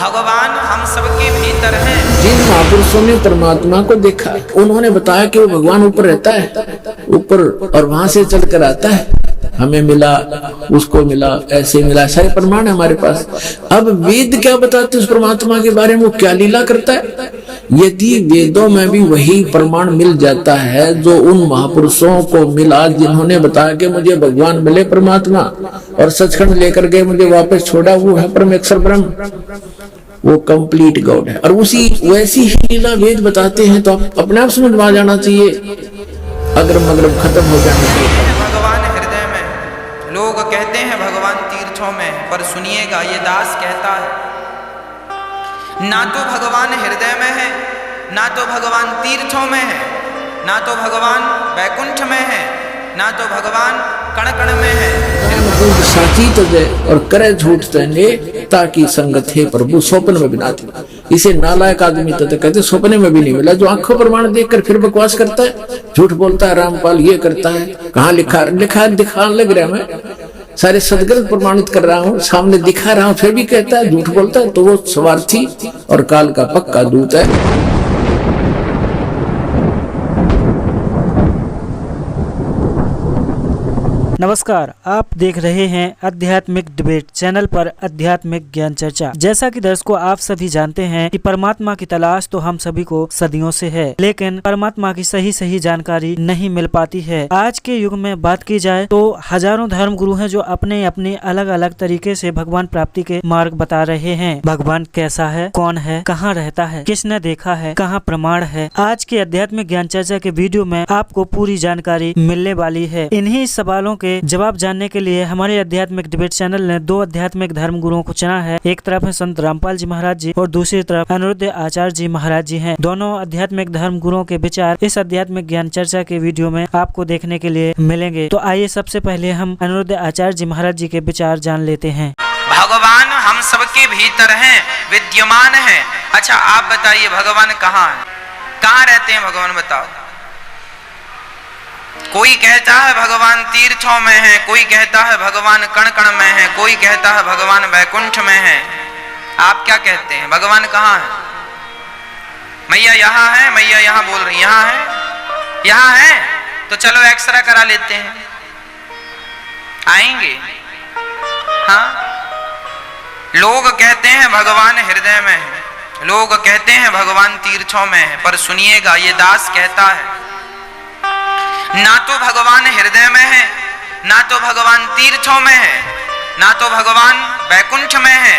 भगवान हम सबके भीतर हैं। जिन महापुरुषों ने परमात्मा को देखा उन्होंने बताया कि वो भगवान ऊपर रहता है, ऊपर, और वहां से चल कर आता है। हमें मिला, उसको मिला, ऐसे मिला, सारे प्रमाण है हमारे पास। अब वेद क्या बताते हैं उस परमात्मा के बारे में, वो क्या लीला करता है? यदि वेदों में भी वही प्रमाण मिल जाता है जो उन महापुरुषों को मिला जिन्होंने बताया कि मुझे भगवान मिले परमात्मा और सचखंड लेकर के मुझे वापस छोड़ा, वो है परमेश्वर ब्रह्म, वो कंप्लीट गॉड है। और उसी वैसी ही लीला वेद बताते हैं, तो आप अपने आप समझ में आ जाना चाहिए, अगरम अगरम खत्म हो जाना चाहिए। भगवान हृदय में, लोग कहते हैं भगवान तीर्थों में, पर सुनिएगा ये दास कहता है ना तो भगवान हृदय में है, ना तो भगवान तीर्थों में है, ना तो भगवान वैकुंठ में है, ना तो भगवान कण कण में है। साची तजय और करे झूठ तने ताकि संगत है प्रभु स्वप्न में बिना थी। इसे नालायक आदमी तो कहते स्वप्न में भी नहीं मिला, जो आंखों प्रमाण देखकर फिर बकवास करता है, झूठ बोलता है, रामपाल ये करता है, कहाँ लिखा दिखाने लग रहा है। मैं सारे सदग्रंथ प्रमाणित कर रहा हूँ, सामने दिखा रहा हूँ, फिर भी कहता है, झूठ बोलता है, तो वो स्वार्थी और काल का पक्का दूत है। नमस्कार, आप देख रहे हैं आध्यात्मिक डिबेट चैनल पर आध्यात्मिक ज्ञान चर्चा। जैसा कि दर्शकों आप सभी जानते हैं कि परमात्मा की तलाश तो हम सभी को सदियों से है, लेकिन परमात्मा की सही जानकारी नहीं मिल पाती है। आज के युग में बात की जाए तो हजारों धर्म गुरु हैं जो अपने अपने अलग अलग तरीके से भगवान प्राप्ति के मार्ग बता रहे हैं। भगवान कैसा है, कौन है, कहाँ रहता है, किसने देखा है, कहाँ प्रमाण है। आज के आध्यात्मिक ज्ञान चर्चा के वीडियो में आपको पूरी जानकारी मिलने वाली है। इन्हीं सवालों के जवाब जानने के लिए हमारे आध्यात्मिक डिबेट चैनल ने दो आध्यात्मिक धर्म गुरुओं को चुना है। एक तरफ है संत रामपाल जी महाराज जी और दूसरी तरफ अनिरुद्ध आचार्य जी महाराज जी हैं। दोनों आध्यात्मिक धर्म गुरुओं के विचार इस आध्यात्मिक ज्ञान चर्चा के वीडियो में आपको देखने के लिए मिलेंगे। तो आइए सबसे पहले हम अनिरुद्ध आचार्य जी महाराज जी के विचार जान लेते हैं। भगवान हम सबके भीतर हैं, विद्यमान है। अच्छा आप बताइए भगवान कहाँ है, कहाँ रहते हैं भगवान, बताओ। कोई कहता है भगवान तीर्थों में है, कोई कहता है भगवान कण कण में है, कोई कहता है भगवान वैकुंठ में है। आप क्या कहते हैं, भगवान कहाँ है? मैया यहाँ है, मैया यहाँ बोल रही, यहाँ है, यहाँ है, तो चलो एक्सरे करा लेते हैं, आएंगे। हाँ, लोग कहते हैं भगवान हृदय में है, लोग कहते हैं भगवान तीर्थों में है, पर सुनिएगा ये दास कहता है ना तो भगवान हृदय में है, ना तो भगवान तीर्थों में है, ना तो भगवान वैकुंठ में है,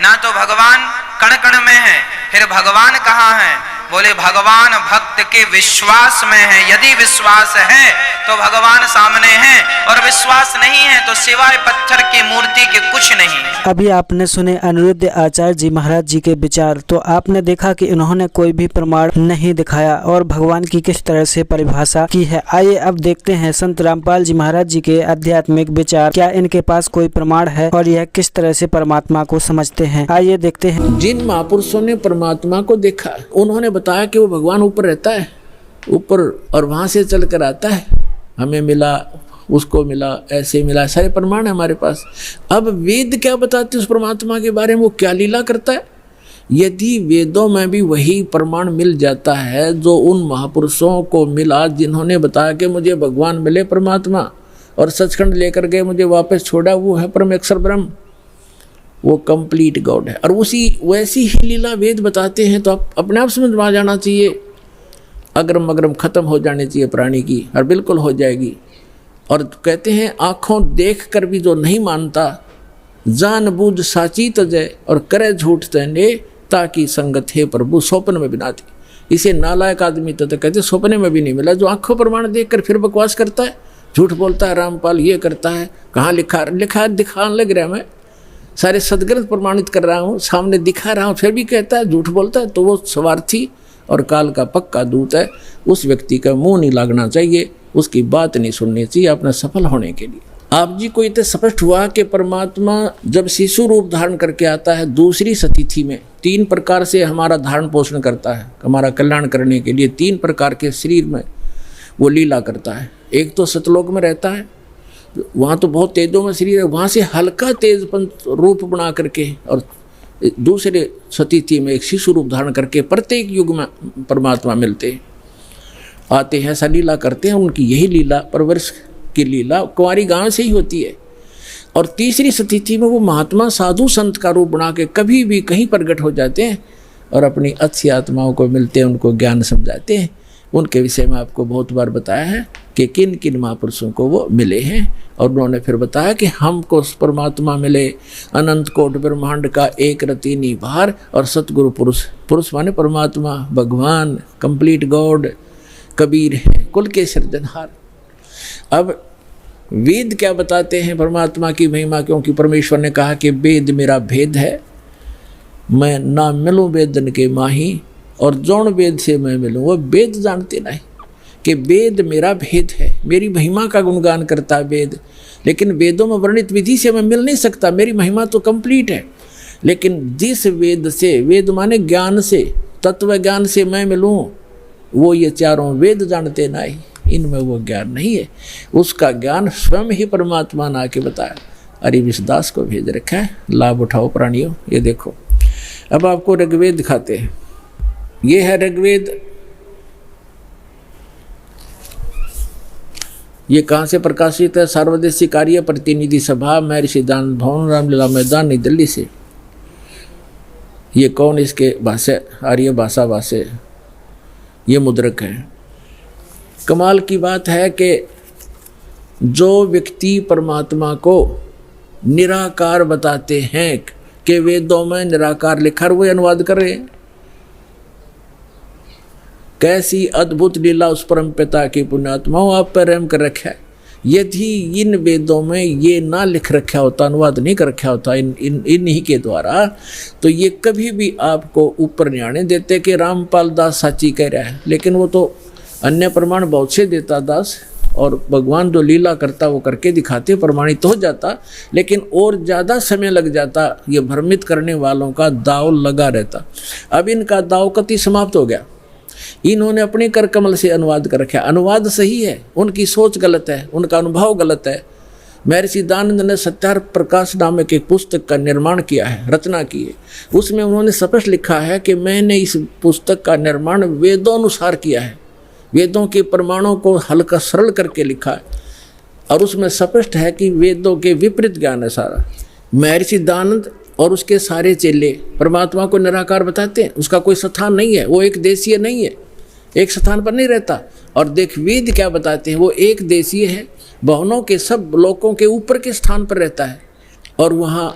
ना तो भगवान कण कण में है। फिर भगवान कहाँ है? बोले भगवान भक्त के विश्वास में है। यदि विश्वास है तो भगवान सामने है, और विश्वास नहीं है तो सिवाय पत्थर की मूर्ति के कुछ नहीं है। अभी आपने सुने अनिरुद्ध आचार्य जी महाराज जी के विचार। तो आपने देखा कि इन्होंने कोई भी प्रमाण नहीं दिखाया और भगवान की किस तरह से परिभाषा की है। आइए अब देखते हैं संत रामपाल जी महाराज जी के आध्यात्मिक विचार। क्या इनके पास कोई प्रमाण है और यह किस तरह से परमात्मा को समझते हैं? आइए देखते हैं। जिन महापुरुषों ने परमात्मा को देखा उन्होंने बताया कि वो भगवान ऊपर रहता है, ऊपर, और वहां से चल कर आता है। हमें मिला, उसको मिला, ऐसे मिला, सारे प्रमाण है हमारे पास। अब वेद क्या बताते हैं उस परमात्मा के बारे में, वो क्या लीला करता है? यदि वेदों में भी वही प्रमाण मिल जाता है जो उन महापुरुषों को मिला जिन्होंने बताया कि मुझे भगवान मिले परमात्मा और सचखंड लेकर के मुझे वापस छोड़ा, वो है परमेश्वर ब्रह्म, वो कंप्लीट गॉड है। और उसी वैसी ही लीला वेद बताते हैं, तो आप अपने आप समझ में आ जाना चाहिए, अगरम अगरम खत्म हो जानी चाहिए प्राणी की, और बिल्कुल हो जाएगी। और कहते हैं आंखों देख कर भी जो नहीं मानता, जान बूझ साची तजय और करे झूठ तने ताकि संगत है प्रभु स्वप्न में बिना थी। इसे नालायक आदमी तो कहते स्वप्न में भी नहीं मिला, जो आंखों प्रमाण देख कर फिर बकवास करता है, झूठ बोलता है, रामपाल ये करता है, कहाँ लिखा दिखाने लग रहा है। मैं सारे सदग्रंथ प्रमाणित कर रहा हूँ, सामने दिखा रहा हूँ, फिर भी कहता है, झूठ बोलता है, तो वो स्वार्थी और काल का पक्का दूत है। उस व्यक्ति का मुंह नहीं लागना चाहिए, उसकी बात नहीं सुननी चाहिए अपना सफल होने के लिए। आप जी को इतना स्पष्ट हुआ कि परमात्मा जब शिशु रूप धारण करके आता है दूसरी सतिथि में, 3 प्रकार से हमारा धारण पोषण करता है, हमारा कल्याण करने के लिए 3 प्रकार के शरीर में वो लीला करता है। एक तो सतलोक में रहता है, वहाँ तो बहुत तेजों में शरीर है, वहाँ से हल्का तेजपन रूप बना करके और दूसरे सतीथि में एक शिशु रूप धारण करके प्रत्येक युग में परमात्मा मिलते हैं, आते हैं, ऐसा लीला करते हैं। उनकी यही लीला परवरिश की लीला कुंवारी गांव से ही होती है। और तीसरी सतीथि में वो महात्मा साधु संत का रूप बना के कभी भी कहीं प्रकट हो जाते हैं और अपनी अच्छी आत्माओं को मिलते हैं, उनको ज्ञान समझाते हैं। उनके विषय में आपको बहुत बार बताया है कि किन किन महापुरुषों को वो मिले हैं। और उन्होंने फिर बताया कि हमको परमात्मा मिले अनंत कोट ब्रह्मांड का एक रति निभार और सतगुरु पुरुष। पुरुष माने परमात्मा, भगवान, कंप्लीट गॉड, कबीर है, कुल के सृजनहार। अब वेद क्या बताते हैं परमात्मा की महिमा, क्योंकि परमेश्वर ने कहा कि वेद मेरा भेद है, मैं ना मिलूं वेदन के माही, और जौन वेद से मैं मिलूं वो वेद जानते नहीं कि वेद मेरा भेद है। मेरी महिमा का गुणगान करता है वेद, लेकिन वेदों में वर्णित विधि से मैं मिल नहीं सकता, मेरी महिमा तो कंप्लीट है। लेकिन जिस वेद से, वेद माने ज्ञान से, तत्व ज्ञान से मैं मिलूं, वो ये चारों वेद जानते नहीं, इनमें वो ज्ञान नहीं है। उसका ज्ञान स्वयं ही परमात्मा ने आके बताया। अरे विश्वदास को भेज रखा है, लाभ उठाओ प्राणियों। ये देखो, अब आपको ऋग्वेद दिखाते हैं। ये है ऋग्वेद। ये कहाँ से प्रकाशित है? सार्वदेशिक कार्य प्रतिनिधि सभा, महर्षि दान भवन, रामलीला मैदान, नई दिल्ली से। ये कौन इसके भाष्य, आर्य भाषा भाष्य, ये मुद्रक है। कमाल की बात है कि जो व्यक्ति परमात्मा को निराकार बताते हैं कि वेदों में निराकार लिखा, वो अनुवाद कर रहे हैं। कैसी अद्भुत लीला उस परम पिता की पुण्यात्माओं आप पर रहम कर रखा है। यदि इन वेदों में ये ना लिख रखा होता, अनुवाद नहीं कर रखा होता इन्हीं के द्वारा, तो ये कभी भी आपको ऊपर नहीं आने देते कि रामपाल दास साची कह रहा है। लेकिन वो तो अन्य प्रमाण बहुत से देता दास, और भगवान जो लीला करता वो करके दिखाते, प्रमाणित हो जाता। लेकिन और ज़्यादा समय लग जाता, ये भ्रमित करने वालों का दाव लगा रहता। अब इनका दाव कति समाप्त हो गया। इन्होंने अपने कर कमल से अनुवाद कर रखा। अनुवाद सही है, उनकी सोच गलत है, उनका अनुभव गलत है। महर्षि दानंद ने सत्यार्थ प्रकाश नामक एक पुस्तक का निर्माण किया है, रचना की है। उसमें उन्होंने स्पष्ट लिखा है कि मैंने इस पुस्तक का निर्माण वेदोनुसार किया है, वेदों के प्रमाणों को हल्का सरल करके लिखा है। और उसमें स्पष्ट है कि वेदों के विपरीत ज्ञान है सारा। महर्षि दानंद और उसके सारे चेले परमात्मा को निराकार बताते हैं, उसका कोई स्थान नहीं है, वो एक देशीय नहीं है, एक स्थान पर नहीं रहता। और देख वेद क्या बताते हैं, वो एक देशीय है, भवनों के सब लोकों के ऊपर के स्थान पर रहता है और वहाँ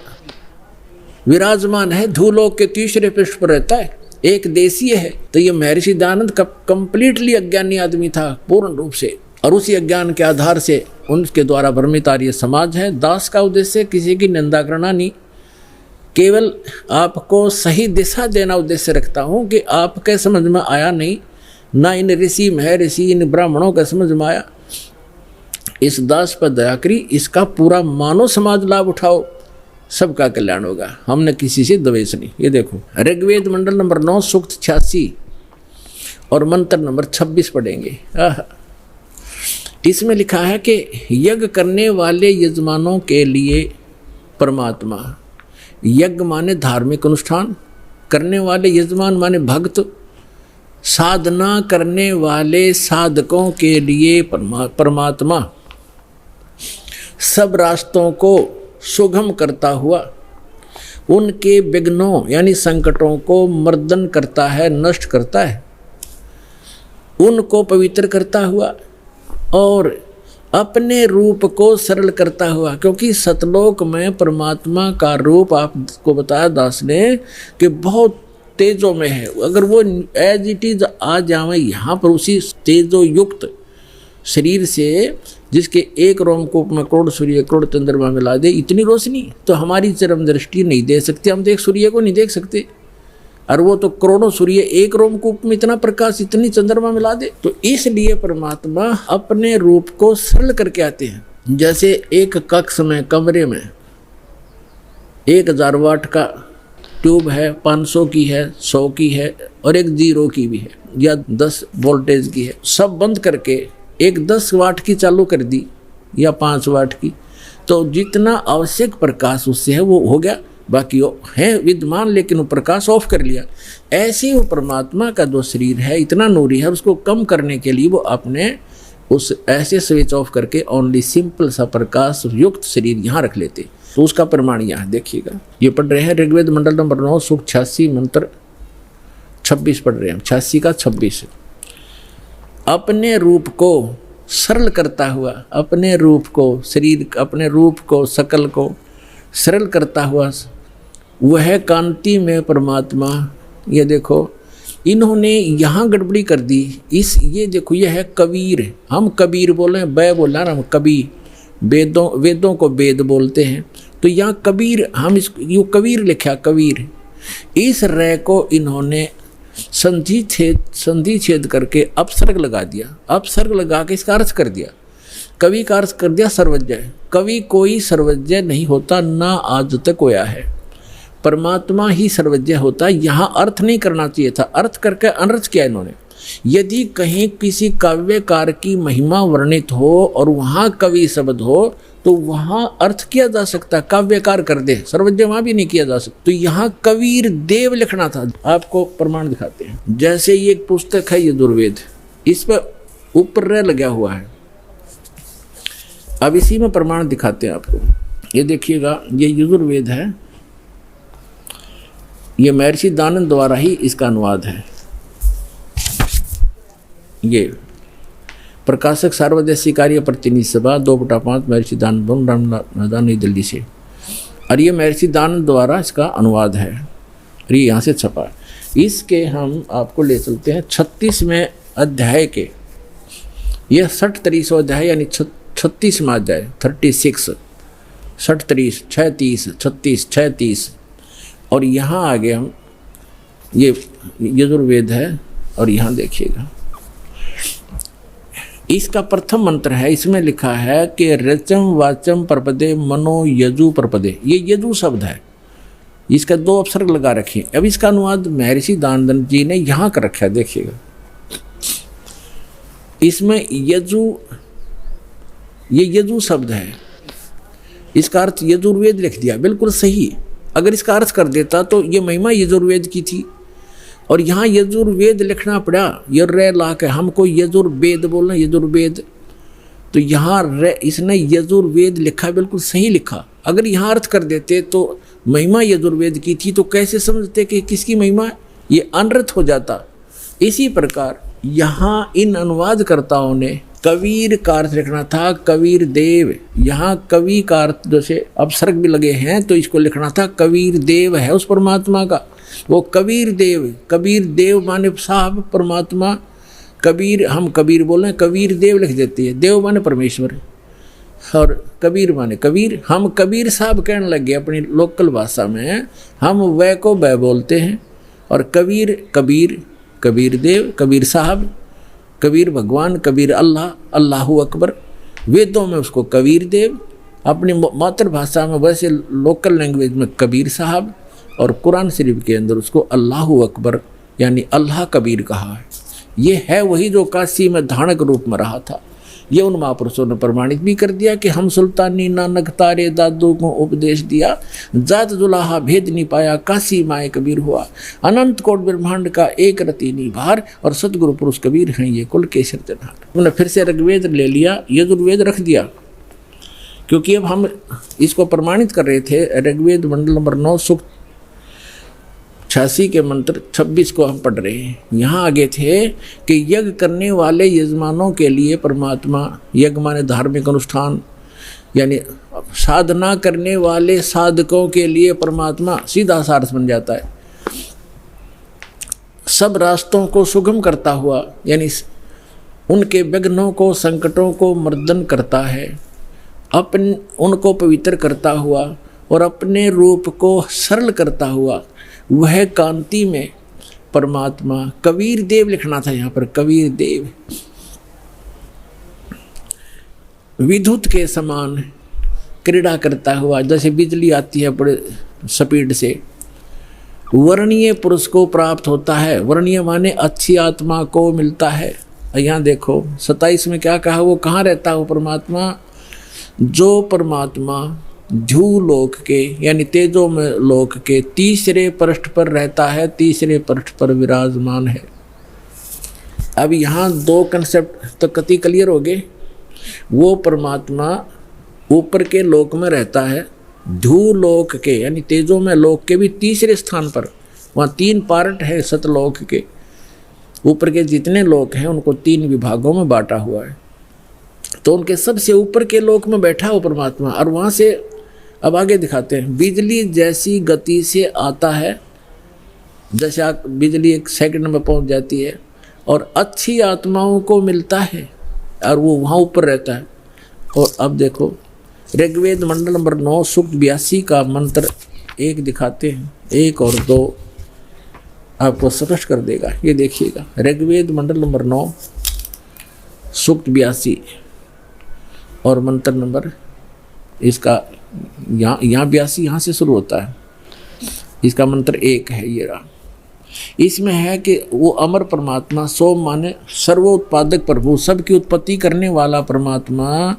विराजमान है, धूलोक के तीसरे पृष्ठ पर रहता है, एक देशीय है। तो ये महर्षि दानंद कंप्लीटली अज्ञानी आदमी था पूर्ण रूप से, और उसी अज्ञान के आधार से उनके द्वारा भ्रमित आर्य समाज है। दास का उद्देश्य किसी की निंदा करना नहीं, केवल आपको सही दिशा देना उद्देश्य रखता हूँ कि आपके समझ में आया नहीं, ना इन ऋषि महर्षि इन ब्राह्मणों का समझ में आया, इस दास पर दया करी, इसका पूरा मानव समाज लाभ उठाओ, सबका कल्याण होगा। हमने किसी से द्वेष नहीं। ये देखो ऋग्वेद मंडल नंबर 9 सूक्त 86 और मंत्र नंबर 26 पढ़ेंगे। इसमें लिखा है कि यज्ञ करने वाले यजमानों के लिए परमात्मा, यज्ञ माने धार्मिक अनुष्ठान, करने वाले यजमान माने भक्त, साधना करने वाले साधकों के लिए परमात्मा, सब रास्तों को सुगम करता हुआ उनके विघ्नों यानी संकटों को मर्दन करता है, नष्ट करता है, उनको पवित्र करता हुआ और अपने रूप को सरल करता हुआ। क्योंकि सतलोक में परमात्मा का रूप आपको बताया दास ने कि बहुत तेजों में है। अगर वो एज इट इज आ जावे यहाँ पर उसी तेजो युक्त शरीर से, जिसके एक रोमकूप में करोड़ सूर्य करोड़ चंद्रमा मिला दे, इतनी रोशनी तो हमारी चरम दृष्टि नहीं दे सकती। हम तो एक सूर्य को नहीं देख सकते, और वो तो करोड़ों सूर्य एक रोमकूप में इतना प्रकाश इतनी चंद्रमा मिला दे। तो इसलिए परमात्मा अपने रूप को सरल करके आते हैं। जैसे एक कक्ष में, कमरे में 1000 वाट का ट्यूब है, 500 की है, 100 की है और एक 0 की भी है या 10 वोल्टेज की है। सब बंद करके एक 10 वाट की चालू कर दी या 5 वाट की, तो जितना आवश्यक प्रकाश उससे है वो हो गया। बाकी वो है विद्यमान, लेकिन वो प्रकाश ऑफ कर लिया। ऐसे ही वो परमात्मा का जो शरीर है इतना नूरी है, उसको कम करने के लिए वो अपने उस ऐसे स्विच ऑफ करके ओनली सिंपल सा प्रकाश युक्त शरीर यहाँ रख लेते। तो उसका प्रमाण यहाँ देखिएगा, ये पढ़ रहे हैं ऋग्वेद मंडल नंबर 9 सूक्त 86 मंत्र 26 पढ़ रहे हैं, 86 का 26। अपने रूप को सरल करता हुआ, अपने रूप को शरीर, अपने रूप को सकल को सरल करता हुआ वह कांति में परमात्मा। ये देखो इन्होंने यहाँ गड़बड़ी कर दी। ये देखो यह है कबीर, हम कबीर बोल रहे हैं, बै बोल रहे हैं हम कबीर, वेदों को वेद बोलते हैं। तो यहाँ कबीर, हम इस यो कबीर लिखा कबीर, इस रे को इन्होंने संधि छेद करके अपसर्ग लगा दिया, अपसर्ग लगा के इसका अर्थ कर दिया, कवि का अर्थ कर दिया सर्वज्ञ। कवि कोई सर्वज्ञ नहीं होता, ना आज तक होया है, परमात्मा ही सर्वज्ञ होता है। यहाँ अर्थ नहीं करना चाहिए था, अर्थ करके अनर्थ किया इन्होंने। यदि कहीं किसी काव्यकार की महिमा वर्णित हो और वहाँ कवि शब्द हो तो वहाँ अर्थ किया जा सकता, काव्यकार कर दे, सर्वज्ञ वहाँ भी नहीं किया जा सकता। तो यहाँ कबीर देव लिखना था। आपको प्रमाण दिखाते हैं, जैसे ये एक पुस्तक है यजुर्वेद, इस पर ऊपर रे लगा हुआ है। अब इसी में प्रमाण दिखाते हैं आपको। ये देखिएगा, ये यजुर्वेद है, ये महर्षि दानंद द्वारा ही इसका अनुवाद है। ये प्रकाशक सार्वदेशिक कार्य प्रतिनिधि सभा 2/5 महर्षि दानंद मैदान नई दिल्ली से, और ये महर्षि दानंद द्वारा इसका अनुवाद है, और ये यहाँ से छपा। इसके हम आपको ले चलते हैं 36वें अध्याय के, यह 60-30 अध्याय यानी 36वां अध्याय 36, 60-30, 36, 36, 36। और यहाँ आगे हम ये यजुर्वेद है, और यहाँ देखिएगा इसका प्रथम मंत्र है, इसमें लिखा है कि रचम वाचम परपदे मनो यजु परपदे। ये यजु शब्द है, इसका 2 अपसर्ग लगा रखे। अब इसका अनुवाद महर्षि दानंद जी ने यहाँ कर रखा है, देखिएगा इसमें यजु, ये यजु शब्द है, इसका अर्थ यजुर्वेद लिख दिया, बिल्कुल सही। अगर इसका अर्थ कर देता तो ये महिमा यजुर्वेद की थी, और यहाँ यजुर्वेद लिखना पड़ा, ये रे ला के हमको यजुर्वेद बोलना, यजुर्वेद। तो यहाँ रे इसने यजुर्वेद लिखा, बिल्कुल सही लिखा। अगर यहाँ अर्थ कर देते तो महिमा यजुर्वेद की थी, तो कैसे समझते कि किसकी महिमा, ये अनर्थ हो जाता। इसी प्रकार यहाँ इन अनुवादकर्ताओं ने कबीर का अर्थ लिखना था कबीर देव। यहाँ कवि का अर्थ जैसे अपसर्ग भी लगे हैं, तो इसको लिखना था कबीर देव है उस परमात्मा का, वो कबीर देव। कबीर देव माने साहब परमात्मा, कबीर हम कबीर बोल रहे हैं, कबीर देव लिख देती है, देव माने परमेश्वर, और कबीर माने कबीर। हम कबीर साहब कहने लगे अपनी लोकल भाषा में, हम वह को वह बोलते हैं, और कबीर कबीर, कबीर देव, कबीर साहब, कबीर भगवान, कबीर अल्लाह, अल्लाहू अकबर। वेदों में उसको कबीर देव, अपनी मातृभाषा में वैसे लोकल लैंग्वेज में कबीर साहब, और कुरान शरीफ के अंदर उसको अल्लाहू अकबर यानी अल्लाह कबीर कहा है। ये है वही जो काशी में धानक रूप में रहा था। ये उन महापुरुषों ने प्रमाणित भी कर दिया कि हम सुल्तानी नानक तारे दादू को उपदेश दिया, जात जुलाहा भेद नहीं पाया, काशी माए कबीर हुआ, अनंत कोट ब्रह्मांड का एक रति निभार, और सतगुरु पुरुष कबीर हैं ये कुल के सिरजनहार। उन्होंने फिर से ऋग्वेद ले लिया, यजुर्वेद रख दिया, क्योंकि अब हम इसको प्रमाणित कर रहे थे। ऋग्वेद मंडल नंबर 9 सूक्त 86 के मंत्र 26 को हम पढ़ रहे हैं। यहाँ आगे थे कि यज्ञ करने वाले यजमानों के लिए परमात्मा, यज्ञ माने धार्मिक अनुष्ठान, यानी साधना करने वाले साधकों के लिए परमात्मा, सीधा सार्थ बन जाता है। सब रास्तों को सुगम करता हुआ, यानी उनके विघ्नों को, संकटों को मर्दन करता है, उनको पवित्र करता हुआ, और अपने रूप को सरल करता हुआ वह कांति में परमात्मा। कबीर देव लिखना था यहाँ पर, कबीर देव। विद्युत के समान क्रीड़ा करता हुआ, जैसे बिजली आती है बड़े स्पीड से, वर्णीय पुरुष को प्राप्त होता है। वर्णीय माने अच्छी आत्मा को मिलता है। यहाँ देखो 27 में क्या कहा, वो कहाँ रहता है वो परमात्मा, जो परमात्मा ध्रुव लोक के यानी तेजो में लोक के तीसरे पृष्ठ पर रहता है, तीसरे पृष्ठ पर विराजमान है। अब यहाँ दो कंसेप्ट तो कति क्लियर हो गए। वो परमात्मा ऊपर के लोक में रहता है, ध्रुव लोक के यानी तेजो में लोक के भी तीसरे स्थान पर। वहाँ 3 पार्ट है सतलोक के। ऊपर के जितने लोक हैं उनको 3 विभागों में बांटा हुआ है। तो उनके सबसे ऊपर के लोक में बैठा हो परमात्मा। और वहाँ से अब आगे दिखाते हैं, बिजली जैसी गति से आता है, जैसे बिजली 1 सेकंड में पहुँच जाती है, और अच्छी आत्माओं को मिलता है और वो वहाँ ऊपर रहता है। और अब देखो ऋग्वेद मंडल नंबर 9 सूक्त 82 का मंत्र 1 दिखाते हैं, 1 और 2 आपको स्पष्ट कर देगा। ये देखिएगा, ऋग्वेद मंडल नंबर 9 सूक्त 82 और मंत्र नंबर इसका यहाँ 82 यहाँ से शुरू होता है। इसका मंत्र 1 है ये रहा। इसमें है कि वो अमर परमात्मा, सोम माने सर्वोत्पादक प्रभु, सबकी उत्पत्ति करने वाला परमात्मा,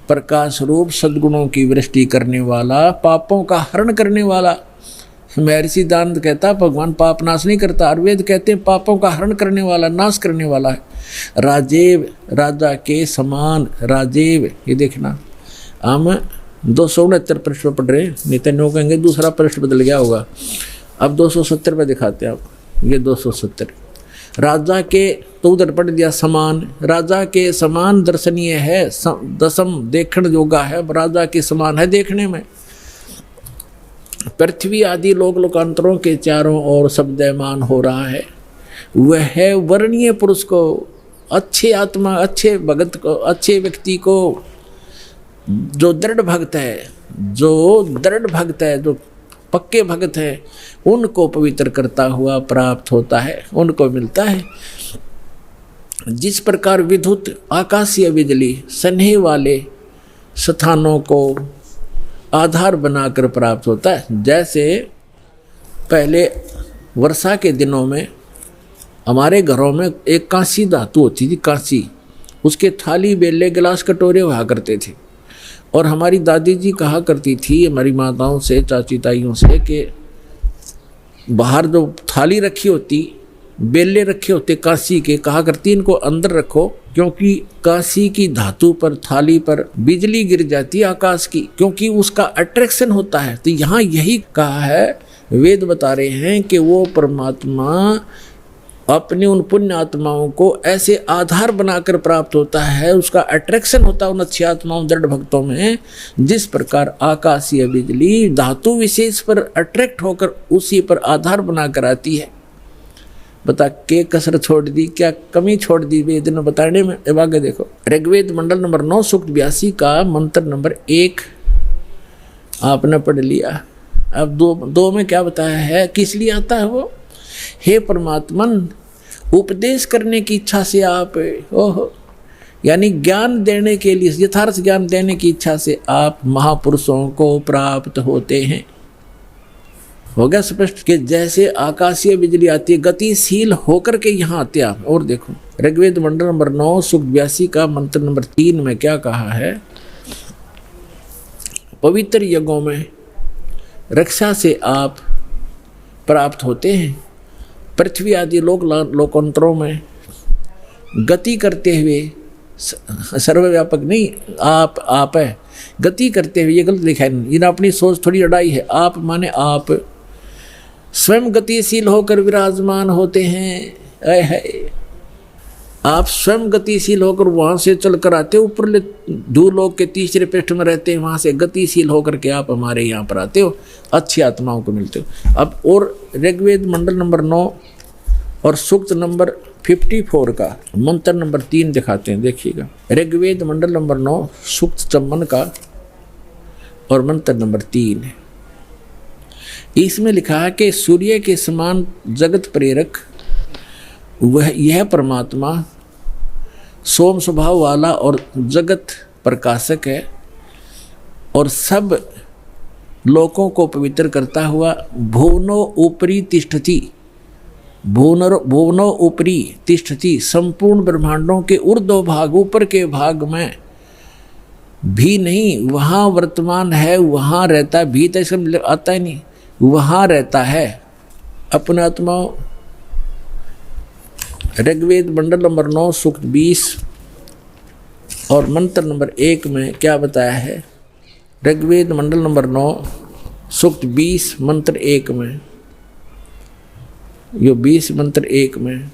प्रकाश रूप सद्गुणों की वृष्टि करने वाला, पापों का हरण करने वाला। महर्षि दानंद कहता भगवान पाप नाश नहीं करता, और वेद कहते हैं पापों का हरण करने वाला, नाश करने वाला है। राजेव, राजा के समान राजेव। ये देखना, हम 269 पृष्ठ पर पढ़ रहे हैं, नहीं तो कहेंगे दूसरा पृष्ठ बदल गया होगा। अब 270 पे दिखाते हैं आप, ये 270। राजा के तो उधर पढ़ दिया समान, राजा के समान दर्शनीय है, दसम देखण योगा है, राजा के समान है देखने में। पृथ्वी आदि लोक लोकांतरों के चारों ओर शब्दमान हो रहा है। वह वर्णीय पुरुष को, अच्छे आत्मा, अच्छे भगत को, अच्छे व्यक्ति को, जो दृढ़ भक्त है, जो पक्के भक्त हैं, उनको पवित्र करता हुआ प्राप्त होता है, उनको मिलता है। जिस प्रकार विद्युत आकाशीय बिजली सन्हे वाले स्थानों को आधार बनाकर प्राप्त होता है, जैसे पहले वर्षा के दिनों में हमारे घरों में एक कांसी धातु होती थी, कांसी, उसके थाली बेले गिलास कटोरे हुआ करते थे। और हमारी दादी जी कहा करती थी हमारी माताओं से, चाची ताइयों से, कि बाहर जो थाली रखी होती, बेले रखे होते कांसी के, कहा करती इनको अंदर रखो, क्योंकि कांसी की धातु पर, थाली पर बिजली गिर जाती है आकाश की, क्योंकि उसका अट्रैक्शन होता है। तो यहाँ यही कहा है, वेद बता रहे हैं कि वो परमात्मा अपने उन पुण्य आत्माओं को ऐसे आधार बनाकर प्राप्त होता है, उसका अट्रैक्शन होता है उन अच्छी आत्माओं, दृढ़ भक्तों में। जिस प्रकार आकाशीय बिजली धातु विशेष पर अट्रैक्ट होकर उसी पर आधार बनाकर आती है। बता के कसर छोड़ दी, क्या कमी छोड़ दी वेद ने बताने में। अब आगे देखो, ऋग्वेद मंडल नंबर 9 सूक्त 82 का मंत्र नंबर 1 आपने पढ़ लिया। अब दो में क्या बताया है, किस लिए आता है वो। हे परमात्मन, उपदेश करने की इच्छा से आप, ओहो, यानी ज्ञान देने के लिए, यथार्थ ज्ञान देने की इच्छा से आप महापुरुषों को प्राप्त होते हैं। हो गया स्पष्ट कि जैसे आकाशीय बिजली आती है, गतिशील होकर के यहाँ आते हैं। और देखो ऋग्वेद मंडल नंबर 9 सूक्त 82 का मंत्र नंबर 3 में क्या कहा है, पवित्र यज्ञों में रक्षा से आप प्राप्त होते हैं। पृथ्वी आदि लोकांतरों में गति करते हुए, सर्वव्यापक नहीं, आप है, गति करते हुए, ये गलत लिखा है, इन अपनी सोच थोड़ी अड़ाई है। आप माने आप स्वयं गतिशील होकर विराजमान होते हैं। आप स्वयं गतिशील होकर वहाँ से चलकर आते हो, ऊपर दूर लोग के तीसरे पृष्ठ में रहते हैं, वहाँ से गतिशील होकर के आप हमारे यहाँ पर आते हो, अच्छी आत्माओं को मिलते हो। अब और ऋग्वेद मंडल नंबर 9 और सूक्त नंबर 54 का मंत्र नंबर 3 दिखाते हैं, देखिएगा। ऋग्वेद मंडल नंबर 9 सूक्त 54 का और मंत्र नंबर 3 है। इसमें लिखा है कि सूर्य के समान जगत प्रेरक यह परमात्मा सोम स्वभाव वाला और जगत प्रकाशक है, और सब लोकों को पवित्र करता हुआ भुवनो ऊपरी तिष्ठति, भुवनो ऊपरी तिष्ठति, संपूर्ण ब्रह्मांडों के ऊर्ध्व भाग, ऊपर के भाग में भी नहीं, वहाँ वर्तमान है, वहाँ रहता है। भी तो इसका आता ही नहीं, वहाँ रहता है। अपने आत्माओं, ऋग्वेद मंडल नंबर 9 सूक्त 20 और मंत्र नंबर 1 में क्या बताया है? ऋग्वेद मंडल नंबर 9 सूक्त 20 मंत्र 1 में, यो 20 मंत्र 1 में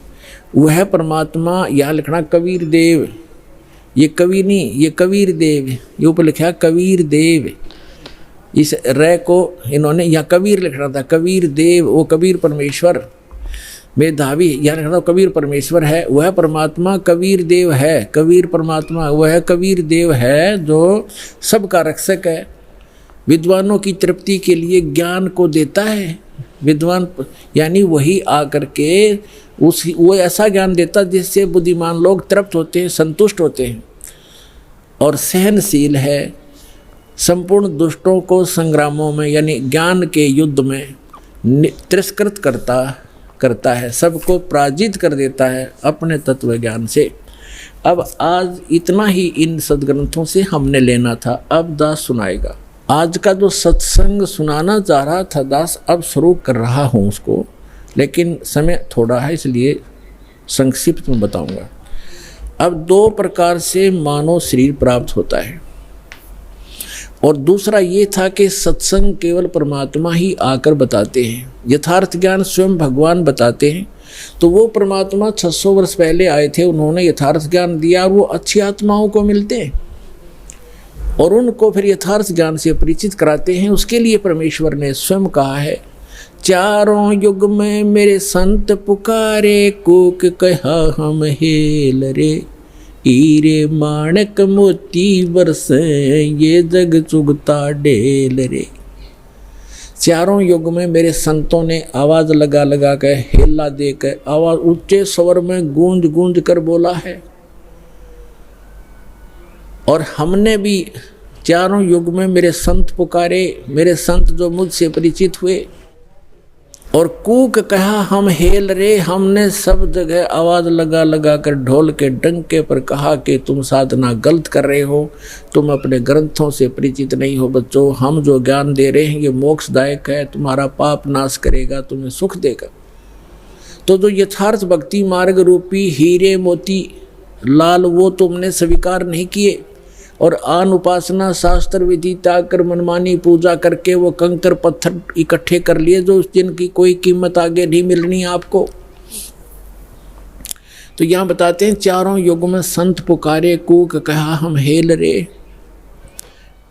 वह परमात्मा, यहाँ लिखना कबीर देव, ये कवि नहीं, ये कबीर देव, ये ऊपर लिखा कबीर देव। इस रे को इन्होंने यहाँ कबीर लिखना था, कबीर देव, वो कबीर परमेश्वर मेधावी, यहाँ लिखना था कबीर परमेश्वर है। वह परमात्मा कबीर देव है, कबीर परमात्मा वह कबीर देव है जो सबका रक्षक है, विद्वानों की तृप्ति के लिए ज्ञान को देता है। विद्वान यानी वही आकर के वो ऐसा ज्ञान देता जिससे बुद्धिमान लोग तृप्त होते हैं, संतुष्ट होते हैं। और सहनशील है, संपूर्ण दुष्टों को संग्रामों में यानी ज्ञान के युद्ध में तिरस्कृत करता है, सबको पराजित कर देता है अपने तत्व ज्ञान से। अब आज इतना ही इन सदग्रंथों से हमने लेना था। अब दास सुनाएगा। आज का जो सत्संग सुनाना चाह रहा था दास, अब शुरू कर रहा हूँ उसको, लेकिन समय थोड़ा है इसलिए संक्षिप्त में बताऊंगा। अब 2 प्रकार से मानव शरीर प्राप्त होता है, और दूसरा ये था कि सत्संग केवल परमात्मा ही आकर बताते हैं, यथार्थ ज्ञान स्वयं भगवान बताते हैं। तो वो परमात्मा 600 वर्ष पहले आए थे, उन्होंने यथार्थ ज्ञान दिया, और वो अच्छी आत्माओं को मिलते हैं और उनको फिर यथार्थ ज्ञान से परिचित कराते हैं। उसके लिए परमेश्वर ने स्वयं कहा है, चारों युग में मेरे संत पुकारे, कूक कहा हम हेल रे, हीरे माणक मोती बरसे, ये जग चुगता ढेल रे। चारों युग में मेरे संतों ने आवाज लगा लगा कर, हेला देकर, आवाज ऊंचे स्वर में गूंज गूंज कर बोला है। और हमने भी चारों युग में मेरे संत पुकारे, मेरे संत जो मुझसे परिचित हुए, और कूक कहा हम हेल रे, हमने सब जगह आवाज लगा लगा कर ढोल के डंके पर कहा कि तुम साधना गलत कर रहे हो, तुम अपने ग्रंथों से परिचित नहीं हो बच्चों, हम जो ज्ञान दे रहे हैं ये मोक्षदायक है, तुम्हारा पाप नाश करेगा, तुम्हें सुख देगा। तो जो यथार्थ भक्ति मार्ग रूपी हीरे मोती लाल वो तुमने स्वीकार नहीं किए, और आन उपासना शास्त्र विधि त्याग कर मनमानी पूजा करके वो कंकर पत्थर इकट्ठे कर लिए जो जिनकी कोई कीमत आगे नहीं मिलनी आपको। तो यहाँ बताते हैं, चारों युग में संत पुकारे, कूक कहा हम हेल रे।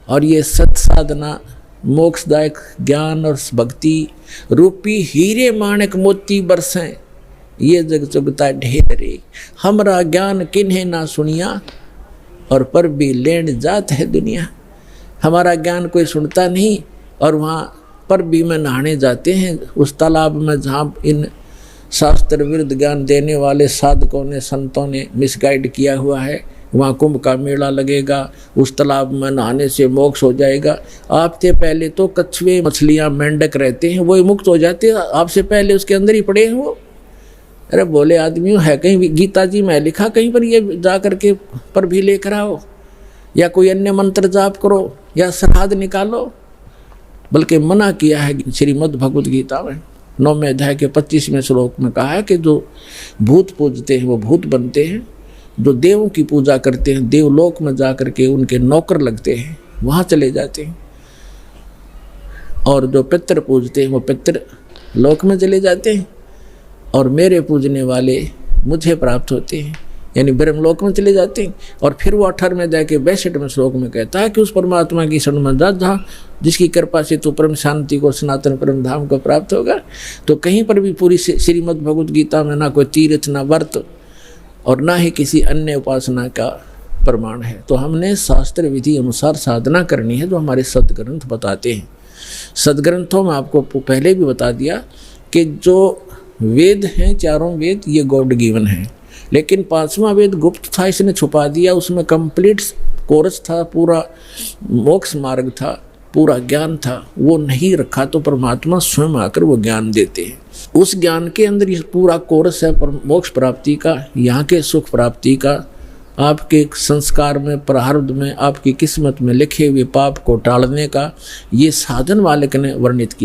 और ये सत साधना मोक्षदायक ज्ञान और भक्ति रूपी हीरे माणक मोती बरसें, ये जग चुगता ढेर रे। हमरा ज्ञान किन्हें ना सुनिया, और पर भी लेन जात है दुनिया। हमारा ज्ञान कोई सुनता नहीं, और वहाँ पर भी में नहाने जाते हैं उस तालाब में जहाँ इन शास्त्र विरुद्ध ज्ञान देने वाले साधकों ने, संतों ने मिसगाइड किया हुआ है। वहाँ कुंभ का मेला लगेगा, उस तालाब में नहाने से मोक्ष हो जाएगा। आपसे पहले तो कछुए, मछलियाँ, मेंढक रहते हैं, वो मुक्त हो जाते हैं, आपसे पहले उसके अंदर ही पड़े हैं वो। अरे बोले आदमियों, है कहीं गीता जी में लिखा कहीं पर ये जा करके पर भी लेकर आओ, या कोई अन्य मंत्र जाप करो, या श्राद्ध निकालो? बल्कि मना किया है श्रीमद् भगवद गीता में 9वें अध्याय के 25वें श्लोक में कहा है कि जो भूत पूजते हैं वो भूत बनते हैं, जो देवों की पूजा करते हैं देवलोक में जा करके उनके नौकर लगते हैं, वहाँ चले जाते हैं, और जो पितर पूजते हैं वो पितर लोक में चले जाते हैं, और मेरे पूजने वाले मुझे प्राप्त होते हैं, यानी ब्रह्मलोक में चले जाते हैं। और फिर वो 18 में जाके 62वें श्लोक में कहता है कि उस परमात्मा की शरण में जा, जहाँ जिसकी कृपा से तो परम शांति को, सनातन परम धाम को प्राप्त होगा। तो कहीं पर भी पूरी श्रीमद् भगवद गीता में ना कोई तीर्थ, ना व्रत, और ना ही किसी अन्य उपासना का प्रमाण है। तो हमने शास्त्र विधि अनुसार साधना करनी है जो हमारे सदग्रंथ बताते हैं। सदग्रंथों में आपको पहले भी बता दिया कि जो वेद हैं, चारों वेद, ये गॉड गिवन है, लेकिन 5वां वेद गुप्त था, इसने छुपा दिया। उसमें कंप्लीट कोर्स था, पूरा मोक्ष मार्ग था, पूरा ज्ञान था, वो नहीं रखा। तो परमात्मा स्वयं आकर वो ज्ञान देते हैं। उस ज्ञान के अंदर ये पूरा कोर्स है मोक्ष प्राप्ति का, यहाँ के सुख प्राप्ति का, आपके संस्कार में, प्रारब्ध में, आपकी किस्मत में लिखे हुए पाप को टालने का ये साधन मालिक ने वर्णित किया।